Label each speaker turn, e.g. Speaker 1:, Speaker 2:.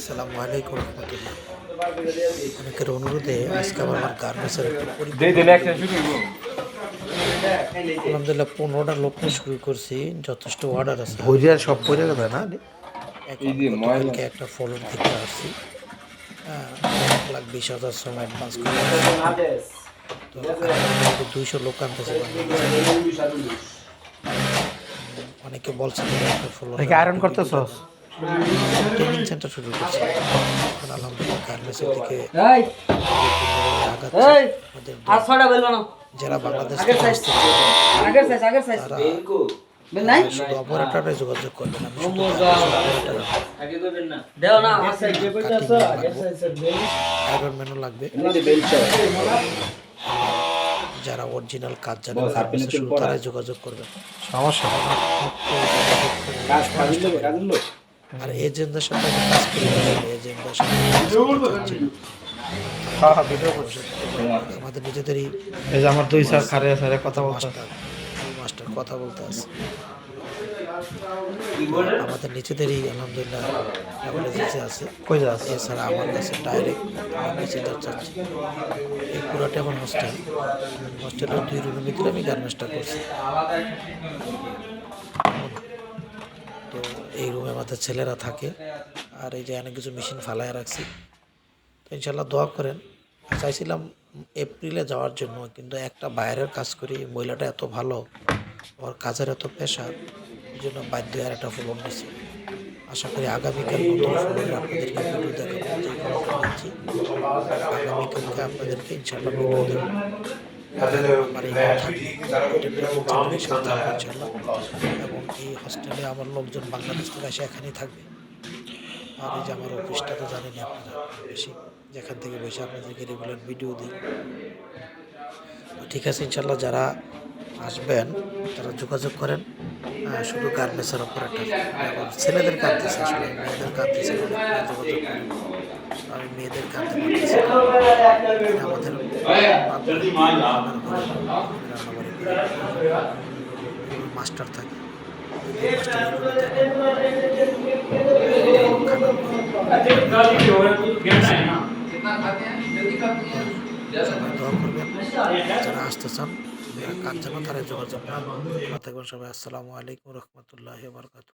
Speaker 1: আসসালামু আলাইকুম রহমতুল্লাহ। অনেকের অনুরোধে আজকে আমার গার্মেন্টসের আলহামদুলিল্লাহ 15টা লক্ষ্য শুরু করছি। যথেষ্ট অর্ডার আছে।
Speaker 2: ভুজিয়ার সব পড়ে গেছে না?
Speaker 1: এখন গতকালকে একটা ফলন দিতে আসছি। 1,20,000 শ্রম অ্যাডভান্স করে তো 200 লোক আনতেছে। অনেকে বলছে একটা ফলন
Speaker 2: আয়রন করতেছস?
Speaker 1: ট্রেনিং সেন্টার শুরু করছি। এখন আলহামদুলিল্লাহ গার্মেন্টসের দিকে আগাচ্ছে। যারা বাংলাদেশ থেকে আসছে তারা শুধু অপারেটরে যোগাযোগ করবেন। আমি শুধু আয়রন মেনু লাগবে। যারা অরিজিনাল কাজ জানেন গার্মেন্টসের শুধু তারাই যোগাযোগ করবেন।
Speaker 2: সমস্যা
Speaker 1: আর এজেন্টদের সাথে আমি কাজ করি। এজেন্টদের সাথে আমাদের নিজেদেরই
Speaker 2: এই যে আমার দুই স্যার খারে স্যারে কথা বলতে
Speaker 1: মাস্টার কথা বলতে আছে। আমাদের নিজেদেরই আলহামদুলিল্লাহ ট্রাভেল এজেন্সি আছে।
Speaker 2: কই যাস?
Speaker 1: এছাড়া আমার কাছে ডাইরেক্ট মেসেঞ্জার চাচ্ছি। এই পুরাটা এখন হোস্টেলের 2 রুমের ভিতরে আমি গার্মেন্টসটা করছি। তো এই রুমে আমাদের ছেলেরা থাকে। আর এই যে অনেক কিছু মেশিন ফালায় রাখছি। তো ইনশাল্লাহ দোয়া করেন। চাইছিলাম এপ্রিলে যাওয়ার জন্য, কিন্তু একটা বাইরের কাজ করি, মহিলাটা এত ভালো, ওর কাজের এত পেশা, এই জন্য বাধ্য আর একটা ফলন নিচ্ছি। আশা করি আগামীকাল নতুন ফলনে আপনাদেরকে ভিডিও দেখাবো। যে ফলনটা নিচ্ছি আগামীকালকে আপনাদেরকে ইনশাল্লাহ ভিডিও দেবো। আমার এই ইনশাল্লাহ। এবং এই হস্টেলে আমার লোকজন বাংলাদেশ থেকে এসে এখানেই থাকবে। আর এই যে আমার অফিসটা তো জানেনি আপনারা বেশি, যেখান থেকে বসে আপনাদেরকে রেগুলার ভিডিও দিই। তো ঠিক আছে, ইনশাল্লাহ যারা আসবেন তারা যোগাযোগ করেন। শুধু গার্মেন্টসের অপারেটর। এখন ছেলেদের কাঁদতেছে, আসলে মেয়েদের কাঁদতেছে, যোগাযোগ করেন। আমি মেয়েদের কাঁদতে পারতেছি না। আমাদের মাস্টার থাকে। সবাই দোয়া করবেন। যারা আসতে চান কাজ জানো তারা যোগাযোগ করবেন। সবাই আসসালামু আলাইকুম রহমতুল্লাহ বারকাতুহু।